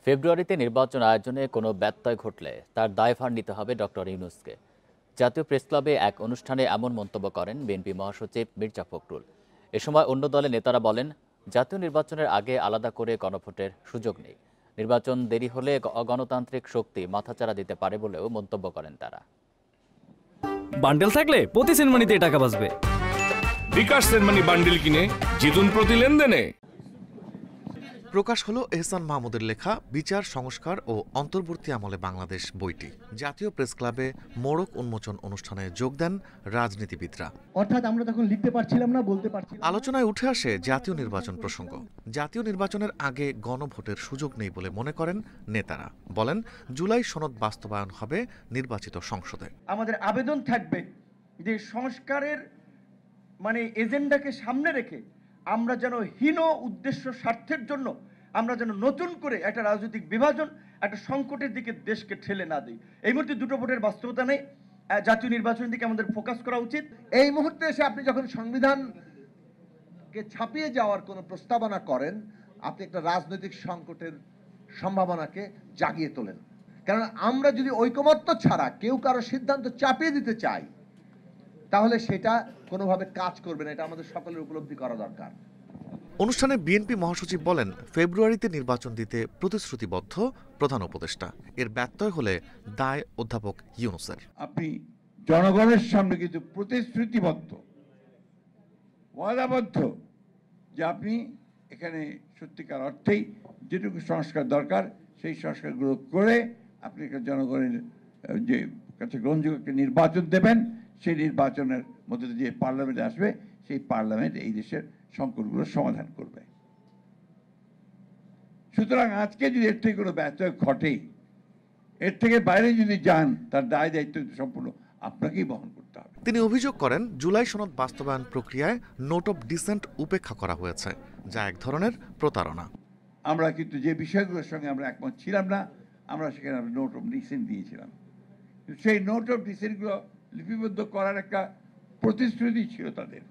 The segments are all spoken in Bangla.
ফেব্রুয়ারিতে নির্বাচন আয়োজনে কোনো ব্যত্যয় ঘটলে তার দায়ভার নিতে হবে ডক্টর ইউনূসকে। জাতীয় প্রেসক্লাবে এক অনুষ্ঠানে এমন মন্তব্য করেন বিএনপি মহাসচিব মির্জা ফখরুল। এ সময় অন্য দলের নেতারা বলেন, জাতীয় নির্বাচনের আগে আলাদা করে গণভোটের সুযোগ নেই। নির্বাচন দেরি হলে অগণতান্ত্রিক শক্তি মাথাচাড়া দিতে পারে বলেও মন্তব্য করেন তারা। বান্ডেল থাকলে প্রতি সেনমানিতে টাকা বাঁচবে। বিকাশ সেনমানি বান্ডেল কিনে জিতুন প্রতি লেনদেনে। প্রকাশ হলো এহসান মাহমুদের লেখা বিচার, সংস্কার ও অন্তর্বর্তী আমলে বাংলাদেশ বইটি। জাতীয় প্রেস ক্লাবে মোড়ক উন্মোচন অনুষ্ঠানে যোগ দেন রাজনীতিবিদরা। অর্থাৎ আমরা তখন লিখতে পারছিলাম না, বলতে পারছিলাম। আলোচনায় উঠে আসে জাতীয় নির্বাচন প্রসঙ্গ। জাতীয় নির্বাচনের আগে গণভোটের সুযোগ নেই বলে মনে করেন নেতারা। বলেন, জুলাই সনদ বাস্তবায়ন হবে নির্বাচিত সংসদে। আমাদের আবেদন থাকবে যে সংস্কারের এজেন্ডাকে সামনে রেখে আমরা যেন হীন উদ্দেশ্য স্বার্থের জন্য আমরা যেন নতুন করে একটা রাজনৈতিক বিভাজন, একটা সংকটের দিকে দেশকে ঠেলে না দিই। এই মুহূর্তে দুটো ভোটের বাস্তবতা নেই। জাতীয় নির্বাচনের দিকে আমাদের ফোকাস করা উচিত। এই মুহূর্তে এসে আপনি যখন সংবিধানকে ছাপিয়ে যাওয়ার কোনো প্রস্তাবনা করেন, আপনি একটা রাজনৈতিক সংকটের সম্ভাবনাকে জাগিয়ে তোলেন। কারণ আমরা যদি ঐকমত্য ছাড়া কেউ কারো সিদ্ধান্ত চাপিয়ে দিতে চাই, তাহলে সেটা কোনোভাবে কাজ করবে না। এটা আমাদের সকলের উপলব্ধি করা দরকার। অনুষ্ঠানে বিএনপি মহাসচিব বলেন, ফেব্রুয়ারিতে নির্বাচন দিতে প্রতিশ্রুতিবদ্ধ প্রধান উপদেষ্টা। এর ব্যত্যয় হলে দায় অধ্যাপক ইউনূসের। আপনি জনগণের সামনে কিন্তু প্রতিশ্রুতিবদ্ধ, ওয়াদাবদ্ধ যে আপনি এখানে সত্যিকার অর্থেই যেটুকু সংস্কার দরকার সেই সংস্কারগুলো করে আপনি জনগণের যে কাছে গ্রহণযোগ্য নির্বাচন দেবেন। সেই নির্বাচনের মধ্যে যে পার্লামেন্ট আসবে, সেই পার্লামেন্ট এই দেশের সংকটগুলোর সমাধান করবে। সুতরাং আজকে যদি এর থেকে কোনো ব্যত্যয় ঘটে, এর থেকে বাইরে যদি যান, তার দায় দায়িত্ব সম্পূর্ণ আপনাকেই বহন করতে হবে। তিনি অভিযোগ করেন, জুলাই সনদ বাস্তবায়ন প্রক্রিয়ায় নোট অফ ডিসেন্ট উপেক্ষা করা হয়েছে, যা এক ধরনের প্রতারণা। আমরা কিন্তু যে বিষয়গুলোর সঙ্গে আমরা একমত ছিলাম না, আমরা সেখানে নোট অফ ডিসেন্ট দিয়েছিলাম। সেই নোট অফ ডিসেন্টগুলো লিপিবদ্ধ করার একটা প্রতিশ্রুতি ছিল তাদের।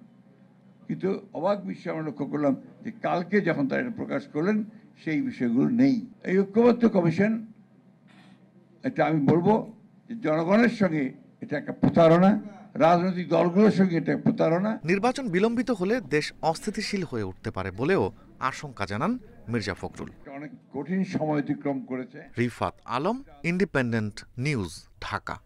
কিন্তু অবাক বিষয় আমরা লক্ষ্য করলাম যে কালকে যখন তারা এটা প্রকাশ করলেন, সেই বিষয়গুলো নেই। এই ঐক্যবদ্ধ কমিশন, এটা আমি বলবো যে জনগণের সঙ্গে এটা একটা প্রতারণা, রাজনৈতিক দলগুলোর সঙ্গে এটা প্রতারণা। নির্বাচন বিলম্বিত হলে দেশ অস্থিতিশীল হয়ে উঠতে পারে বলেও আশঙ্কা জানান মির্জা ফখরুল। অনেক কঠিন সময় অতিক্রম করেছে। Rifat Alam, independent news, Dhaka.